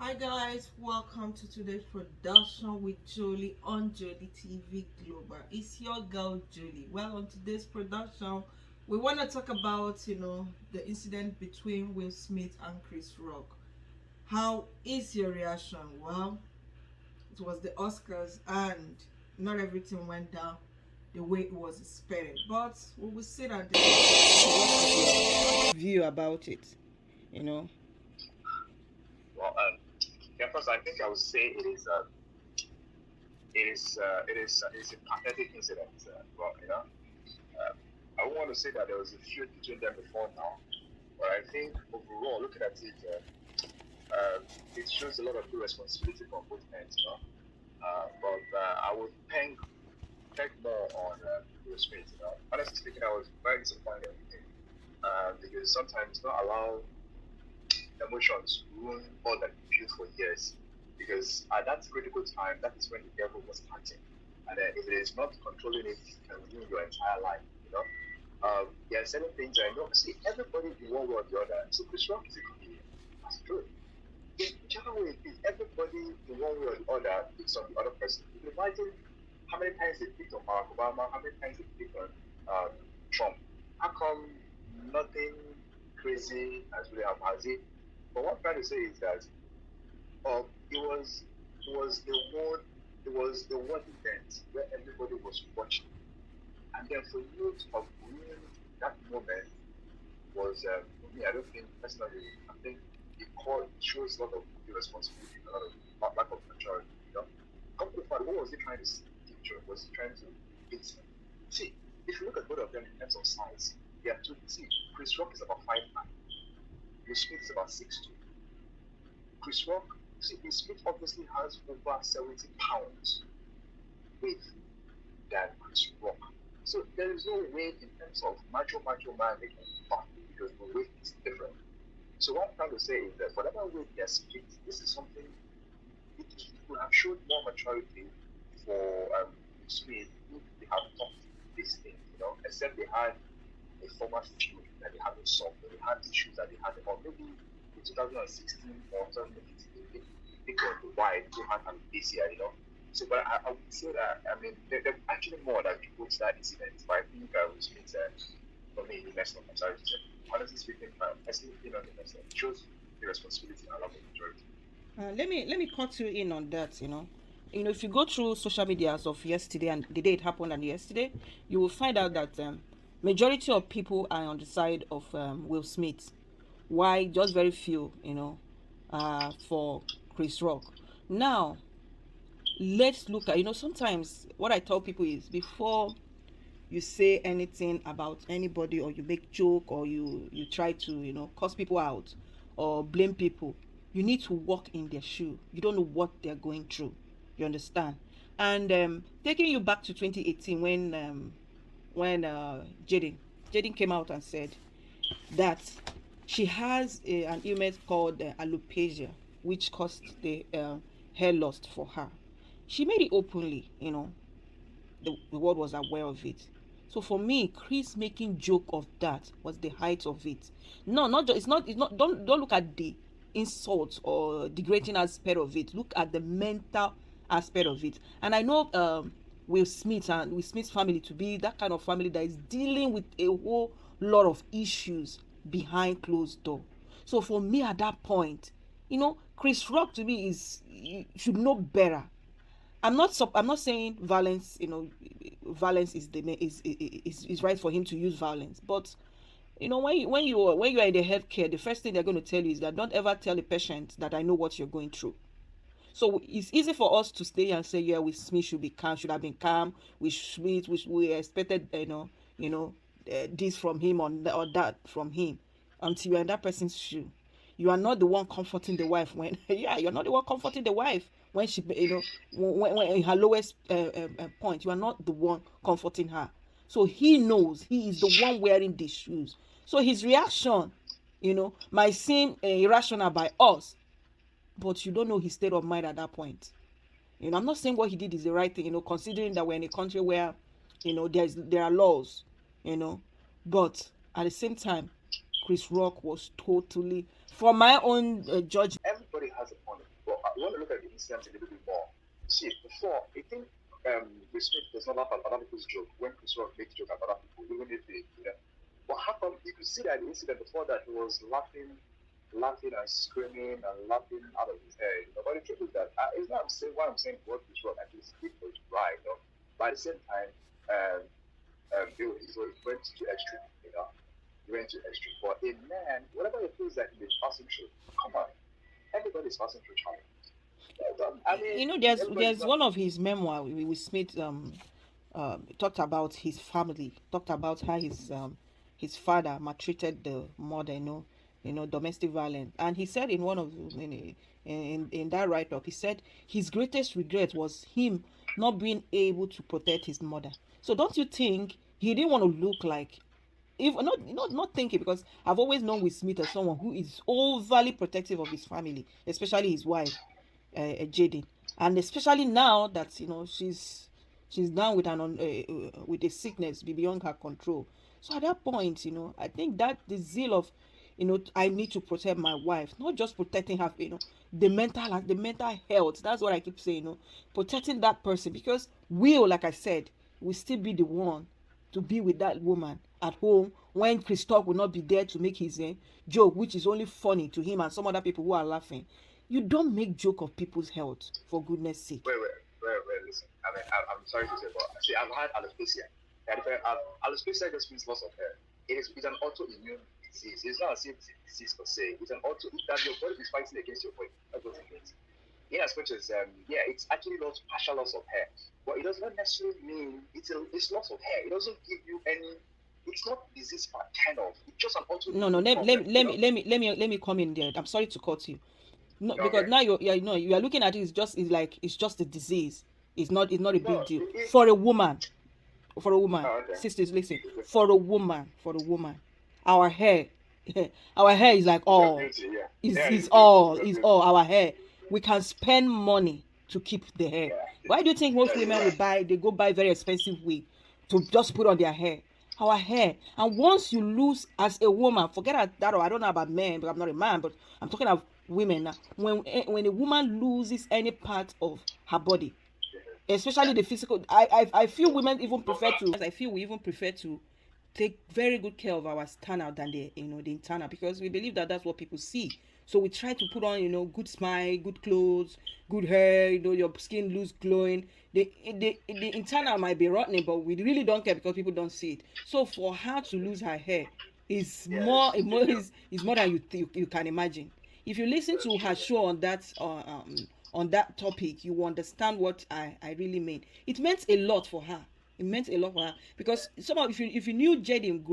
Hi guys, welcome to today's production with Jolie on Jolie TV Global. It's your girl Jolie. Well, on today's production, we want to talk about the incident between Will Smith and Chris Rock. How is your reaction? Well, it was the Oscars, and not everything went down the way it was expected. But we will sit and discuss view about it. You know. Well, yeah, first I think I would say it is a pathetic incident. Uh, I don't want to say that there was a feud between them before now, but I think overall, looking at it, it shows a lot of irresponsibility from both ends. But I would thank more on Will Smith. Honestly speaking, I was very disappointed with him because sometimes not allow emotions ruin all that you built for years. Because at that critical time, that is when the devil was acting. And if it is not controlling it, it can ruin your entire life. There are certain things I know. See, everybody in one way or the other. So Chris Rock is a comedian. That's true. In whichever way it is, everybody in one way or the other picks on the other person. You can imagine how many times they picked on Barack Obama, how many times they picked on Trump. How come nothing crazy has really happened? Has it? But what I'm trying to say is that it was the one event where everybody was watching, and then for you to have ruined that moment was for me. I don't think personally. I think it shows a lot of irresponsibility, a lot of lack of maturity. Come to find, what was he trying to picture? Was he trying to it's see? If you look at both of them in terms of size, they are two. See, Chris Rock is about 5'9", Will Smith is about 6'2". Chris Rock, see, Will Smith obviously has over 70 pounds weight than Chris Rock. So there is no way in terms of macho man they can battle because the weight is different. So what I'm trying to say is that whatever way they are split, this is something it would have showed more maturity for Smith if they have talked this thing, except they had a former feud that they haven't solved, or they had issues that they had, or maybe in 2016 or 2015, they got the wide, go hand and this year, So, but I would say that, I mean, there actually more that people to that incident, but I think I was means for me, the messed up. I'm sorry to say. Honestly speaking, personally, on the messed up. It shows the responsibility and lack of maturity. Let me cut you in on that. If you go through social media as of yesterday and the day it happened and yesterday, you will find out that majority of people are on the side of Will Smith. Why? Just very few, for Chris Rock. Now, let's look at, sometimes what I tell people is before you say anything about anybody, or you make joke, or you try to curse people out or blame people, you need to walk in their shoe. You don't know what they're going through. You understand? And taking you back to 2018, when Jaden came out and said that she has an illness called alopecia, which caused the hair loss for her. She made it openly. The world was aware of it. So for me, Chris making joke of that was the height of it. No, not just it's not. Don't look at the insult or degrading aspect of it. Look at the mental aspect of it. And I know Will Smith and Will Smith's family to be that kind of family that is dealing with a whole lot of issues behind closed door. So for me at that point, Chris Rock to me is, you should know better. I'm not saying violence, violence is is right for him to use violence. But when you are in the healthcare, the first thing they're going to tell you is that don't ever tell a patient that I know what you're going through. So it's easy for us to stay and say, yeah, with Smith should be calm, should have been calm. With Smith, we expected, this from him, or that from him, until you're in that person's shoe. You are not the one comforting the wife when, yeah, you're not the one comforting the wife when she, when in her lowest point. You are not the one comforting her. So he knows he is the one wearing these shoes. So his reaction, might seem irrational by us, but you don't know his state of mind at that point. I'm not saying what he did is the right thing, considering that we're in a country where, there are laws, you know. But at the same time, Chris Rock was totally, from my own judgment. Everybody has a point. I want to look at the incident a little bit more. See, before, I think Will Smith does not laugh at other people's joke when Chris Rock makes joke at other people, even if they, what happened, you could see that the incident before that he was laughing and screaming and laughing out of his head. But the truth is that it's not saying why I'm saying what Chris Rock actually did was right, But at the same time, he went to extreme, he went to extreme. For a man, whatever it is that he is passing through, come on, everybody's passing through challenges. I mean, there's one of his memoir with Smith talked about his family, talked about how his father maltreated the mother, domestic violence. And he said in one of in that write up, he said his greatest regret was him not being able to protect his mother. So don't you think he didn't want to look like, if not thinking, because I've always known Will Smith as someone who is overly protective of his family, especially his wife, Jaden, and especially now that she's down with with a sickness beyond her control. So at that point, I think that the zeal of, I need to protect my wife, not just protecting her, the mental health. That's what I keep saying, protecting that person, because like I said, will still be the one to be with that woman at home when Christoph will not be there to make his joke, which is only funny to him and some other people who are laughing. You don't make joke of people's health, for goodness sake. Wait, listen. I mean, I'm sorry to say, but see, I've had alopecia. Alopecia just means loss of hair. It's an autoimmune disease. It's not a disease per se. It's an that your body is fighting against your body. That's what it means. In as much as it's actually partial loss of hair, but it does not necessarily mean it's loss of hair. It doesn't give you any. It's not disease kind of. It's just an autoimmune. No. Let me come in there. I'm sorry to cut you. No, because now you are looking at it. It's just a disease. It's not a big deal for a woman. Sisters, listen. For a woman, our hair, is like all. Is all our hair. We can spend money to keep the hair. Why do you think most women will go buy very expensive wig to just put on their hair? Our hair. And once you lose as a woman, forget that. I don't know about men, but I'm not a man, but I'm talking about women now. When a woman loses any part of her body, especially the physical, I feel women even prefer to. I feel we even prefer to take very good care of our external than the internal, because we believe that that's what people see. So we try to put on good smile, good clothes, good hair. Your skin looks glowing. The internal might be rotten, but we really don't care because people don't see it. So for her to lose her hair is more than you can imagine. If you listen to her show on that topic, you will understand what I really mean. It meant a lot for her. It meant a lot for her, because if you knew Jaden,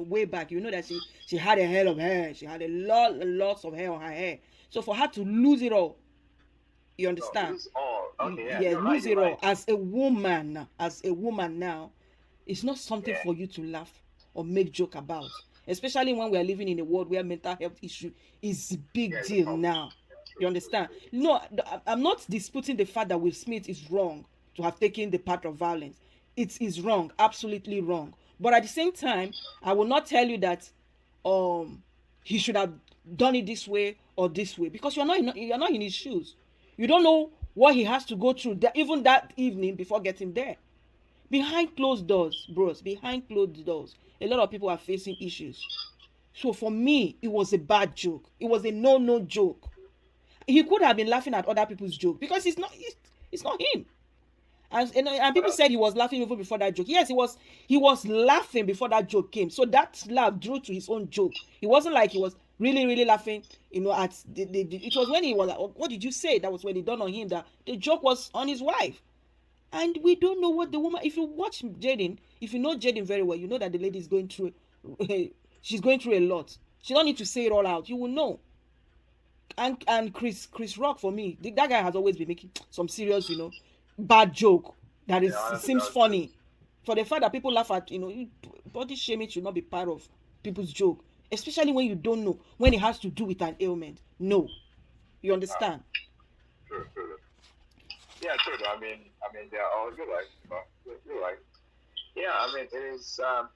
way back, you know that she had a hell of hair. She had lots of hair on her hair. So for her to lose it all, you understand? Lose all. Okay, lose it all. As a woman now, it's not something for you to laugh or make joke about. Especially when we are living in a world where mental health issue is a big deal now. You understand? No, I'm not disputing the fact that Will Smith is wrong to have taken the path of violence. It is wrong, absolutely wrong. But at the same time, I will not tell you that he should have done it this way or this way, because you're not in his shoes. You don't know what he has to go through even that evening before getting there. Behind closed doors, bros, a lot of people are facing issues. So for me, it was a bad joke. It was a no joke. He could have been laughing at other people's joke, because it's not him. And people said he was laughing even before that joke. Yes, he was laughing before that joke came. So that laugh drew to his own joke. It wasn't like he was really, really laughing, at it was when he was like, what did you say? That was when it dawned on him that the joke was on his wife. And we don't know what the woman, if you watch Jaden, if you know Jaden very well, you know that the lady is going through, she's going through a lot. She don't need to say it all out. You will know. And Chris Rock, for me, that guy has always been making some serious, bad joke that seems funny. For the fact that people laugh at, body shaming should not be part of people's joke, especially when you don't know, when it has to do with an ailment. No, you understand? True. Yeah, true. I mean, they are all. You're right. You're right. Yeah, I mean, it's a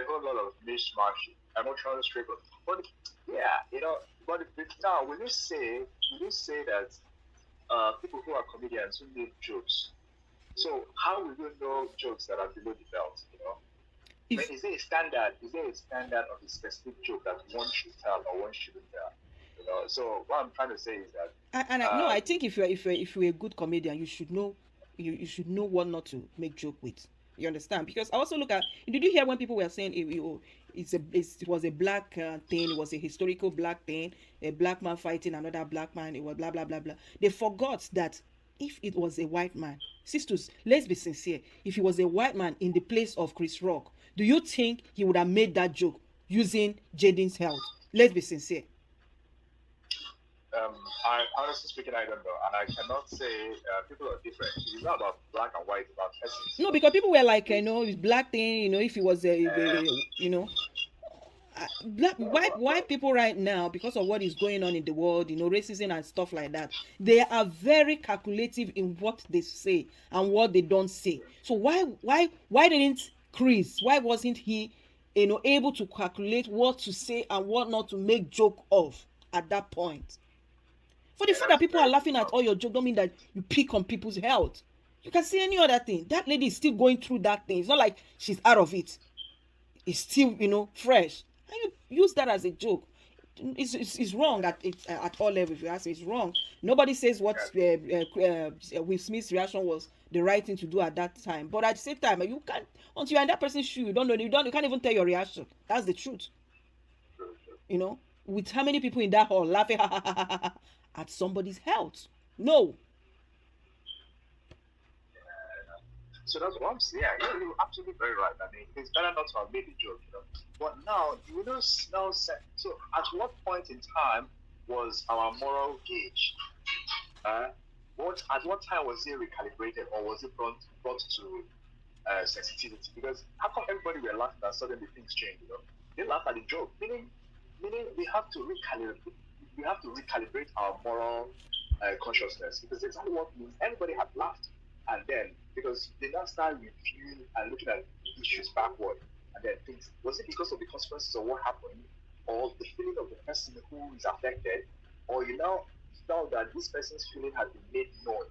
whole lot of mishmash, emotional struggle. But yeah, but now, will you say that people who are comedians who make jokes. So how will you know jokes that are below the belt? I If mean, is there a standard? Is there a standard of a specific joke that one should tell or one shouldn't tell? So what I'm trying to say is that no, um, I think if you're a good comedian, you should know you should know what not to make joke with. You understand? Because I also look at. Did you hear when people were saying it was a black thing, it was a historical black thing, a black man fighting another black man, it was blah blah blah blah. They forgot that if it was a white man, sisters, let's be sincere. If he was a white man in the place of Chris Rock, do you think he would have made that joke using Jaden's health? Let's be sincere. I honestly speaking, I don't know, and I cannot say people are different. It's not about black and white, it's about essence. No, because people were like, it's black thing, if it was black white people right now, because of what is going on in the world, racism and stuff like that, they are very calculative in what they say and what they don't say. So why didn't Chris, why wasn't he able to calculate what to say and what not to make joke of at that point? For the fact that people are laughing at all your joke don't mean that you pick on people's health. You can see any other thing. That lady is still going through that thing. It's not like she's out of it. It's still, fresh. And you use that as a joke. It's wrong at all levels. If you ask me, it's wrong. Nobody says what Will Smith's reaction was the right thing to do at that time. But at the same time, you can't, until you're in that person's shoe, you don't know. You can't even tell your reaction. That's the truth. With how many people in that hall laughing at somebody's health? No. So that's what I'm saying. Yeah, you're absolutely very right. I mean, it's better not to have made a joke, But now, so at what point in time was our moral gauge? At what time was it recalibrated, or was it brought to sensitivity? Because how come everybody were laughing and suddenly things changed? They laugh at the joke, meaning we have to recalibrate. We have to recalibrate our moral consciousness, because exactly what means everybody had laughed, and then because they now start reviewing and looking at issues backward, and then think, was it because of the consequences of what happened, or the feeling of the person who is affected, or you now felt that this person's feeling has been made known,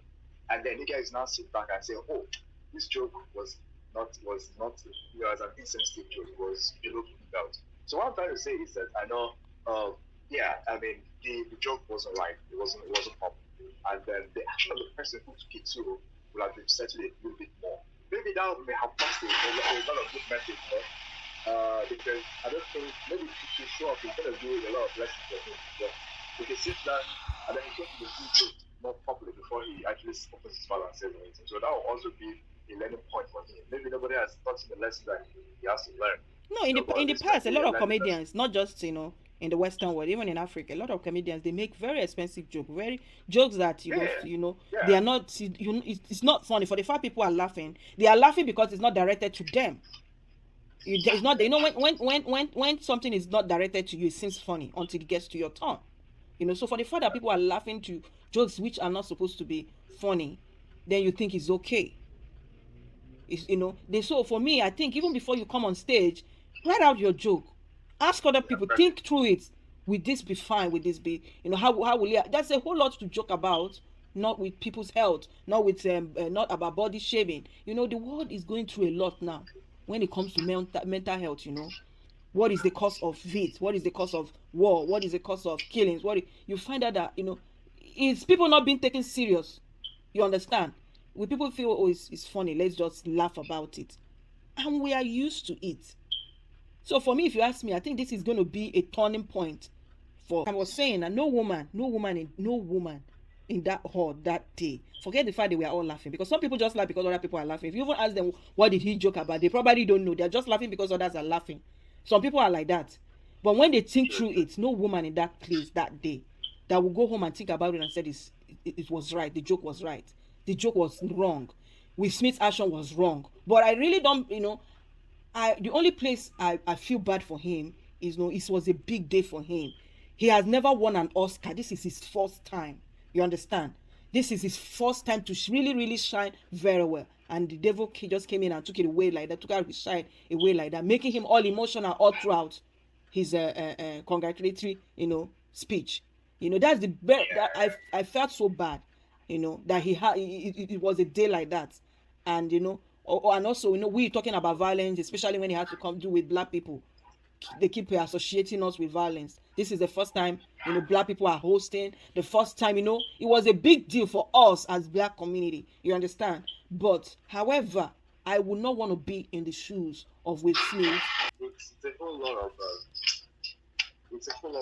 and then you guys now sit back and say, oh, this joke was not as an insensitive joke, it was below the belt. So what I'm trying to say is that I know, I mean, the joke wasn't right, it wasn't popular, and then the action of the person who took it too would have been settled a little bit more. Maybe that may have passed a lot of good message, because I don't think maybe to show up is going to do a lot of lessons for him. But we can sit down and then he gets to do more popular before he actually opens his mouth and says anything. So that will also be a learning point for him. Maybe nobody has taught him the lesson that he has to learn. No, in the past, a lot of comedians, not just in the Western world, even in Africa, a lot of comedians, they make very expensive jokes that they are not. It's not funny. For the fact people are laughing, they are laughing because it's not directed to them. It's not. When something is not directed to you, it seems funny until it gets to your turn. So for the fact that people are laughing to jokes which are not supposed to be funny, then you think it's okay. So for me, I think even before you come on stage, write out your joke, ask other people, think through it. Will this be fine? Will this be, how will you? That's a whole lot to joke about, not with people's health, not with not about body shaming. The world is going through a lot now when it comes to mental health. What is the cause of it? What is the cause of war? What is the cause of killings? You find out that it's people not being taken serious. You understand? When people feel, oh, it's funny, let's just laugh about it, and we are used to it. So for me, if you ask me, I think this is going to be a turning point. I was saying that no woman in that hall that day, forget the fact that we are all laughing, because some people just laugh because other people are laughing. If you even ask them what did he joke about, they probably don't know. They're just laughing because others are laughing. Some people are like that, but when they think through it, no woman in that place that day that will go home and think about it and said it was right, the joke was right, the joke was wrong, Will Smith's action was wrong. But I really don't, the only place I feel bad for him is, it was a big day for him. He has never won an Oscar. This is his first time. You understand? This is his first time to really, really shine very well. And the devil just came in and took it away like that, took out his shine away like that, making him all emotional all throughout his congratulatory, speech. That's the best. I felt so bad. that he had, it was a day like that. And and also, we talking about violence, especially when it had to come do with black people. They keep associating us with violence. This is the first time black people are hosting. The first time, it was a big deal for us as black community. You understand? But however, I would not want to be in the shoes of Will Smith. It's a whole lot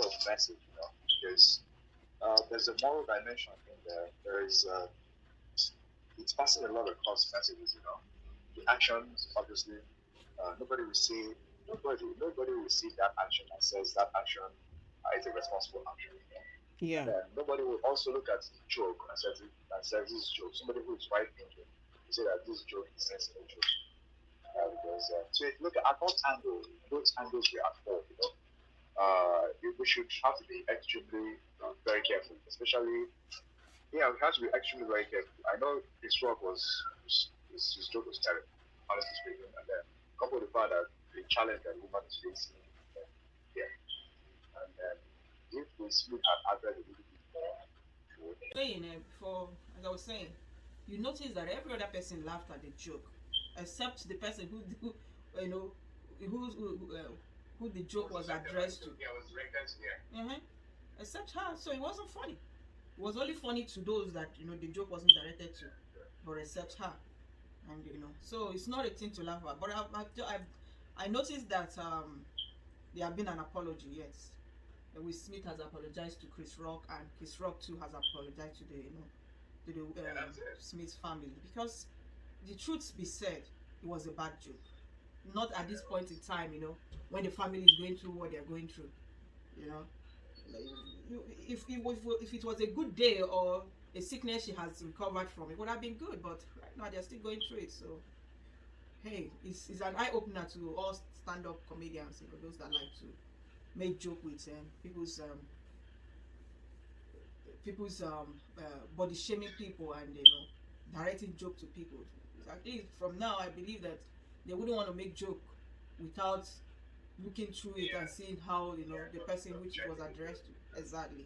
of message, because there's a moral dimension in there. It's passing a lot of cross messages, The actions, obviously, nobody will see nobody will see that action and says that action is a responsible action. Yeah. And then nobody will also look at the joke and says this joke. Somebody who is right thinking will say that this joke is sensible joke. Because so if you look at both angles, we are for, we should have to be extremely very careful, especially we have to be extremely very careful. I know his joke his joke was terrible, honestly speaking, and then coupled with the fact that the challenge that woman is facing, yeah, and then if we Smith had added a little bit more, Saying before, as I was saying, you notice that every other person laughed at the joke, except the person you know, who the joke was addressed to. Yeah, it was directed to her. Mm-hmm. Except her, so it wasn't funny. It was only funny to those that the joke wasn't directed to, but except her, and so it's not a thing to laugh at. But I noticed that there have been an apology. Yes, Will Smith has apologized to Chris Rock, and Chris Rock too has apologized to the Smith family, because the truth be said, it was a bad joke. Not at this point in time, when the family is going through what they're going through, you know. If it was a good day or a sickness she has recovered from, it would have been good. But right now they're still going through it. So hey, it's an eye opener to all stand-up comedians, those that like to make joke with people's body shaming people, and directing joke to people. At least from now, I believe that they wouldn't want to make joke without looking through it and seeing how the person which it was addressed to exactly.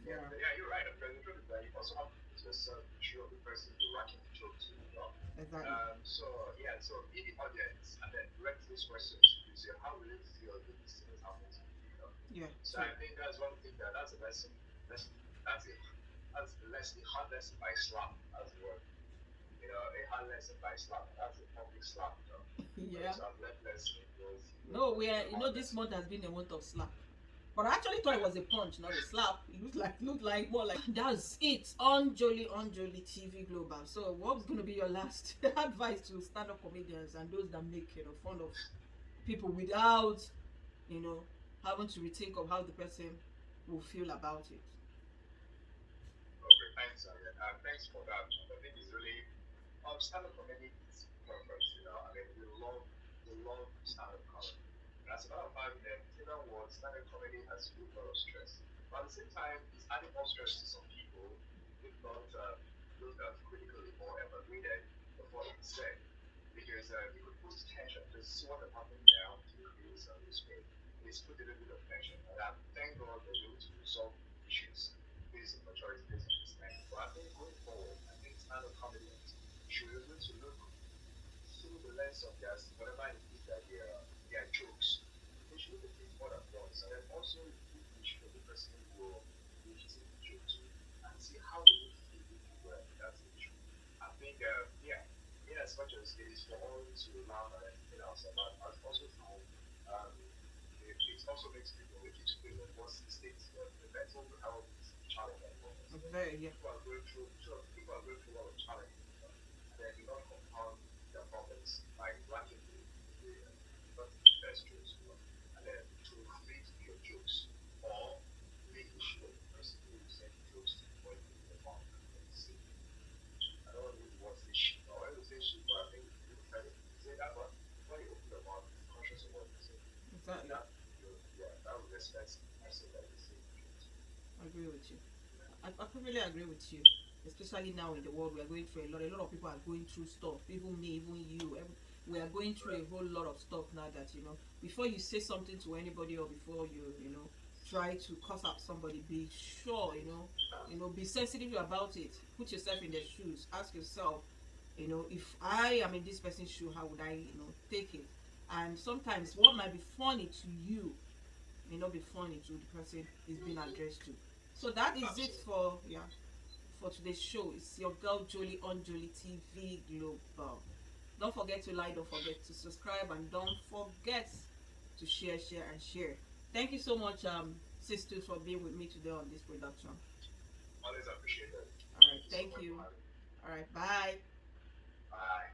Yeah, you're right. Because the truth is that you also have to yourself sure the person you're writing the joke to. Exactly. So in the audience, and then direct those questions to say, how will you feel if this thing is happening to you? Yeah. So I think that's one thing that's a lesson. That's the lesson, the hard lesson by slap, as it were. A hard lesson by slap. That's a public slap. Yeah. So I've learned lesson was. No, this month has been a month of slap. But I actually thought it was a punch, not a slap. It looked like more like that's it on Jolly TV Global. So what's gonna be your last advice to stand-up comedians and those that make fun of people without having to rethink of how the person will feel about it? Okay, thanks, thanks for that. I think it's really stand-up comedy is perfect. I mean, we love stand-up comedy. And as a matter of fact, what stand-up comedy has a lot of stress. But at the same time, it's adding more stress to some people if not looked at critically or evaluated before it's said. Because you could put tension, just see what is happening now to this way. It's put a little bit of tension. And thank God they're able to resolve issues based on maturity, based on understanding. But I think going forward, I think stand-up comedians should be able to look through the lens of whatever it is that their jokes. They should look at things more than once, and then also we should the person who will be using the joke to and see how they would feel if you were in that situation. I think, in as much as it is for all to laugh and everything else, but I've also found it also makes people look into the worst states, the mental health challenge at the moment. Very, yeah. People are going through a lot of challenges, and then you not compound their problems by lacking not the best jokes, and then to create your jokes or making sure the person who is saying jokes to the point of the mouth and say, I don't know who wants this shit, or I would say shit, but I think you can say that, but when you open your mouth, you're conscious of what you say. Exactly. That would respect the person that is saying jokes. I agree with you. I completely agree with you. Especially now in the world, we are going through a lot. A lot of people are going through stuff. Even me, even you. We are going through a whole lot of stuff now that before you say something to anybody or before you try to cuss out somebody, be sure You know, be sensitive about it. Put yourself in their shoes. Ask yourself, you know, if I am in this person's shoe, how would I, you know, take it? And sometimes what might be funny to you may not be funny to the person is being addressed to. So that is it for for today's show. It's your girl Jolie on Jolie TV Global. Don't forget to like, don't forget to subscribe, and don't forget to share, and share. Thank you so much, sisters, for being with me today on this production. Always appreciate it. All right, Thank you so thank much for you. having me. All right, bye. Bye.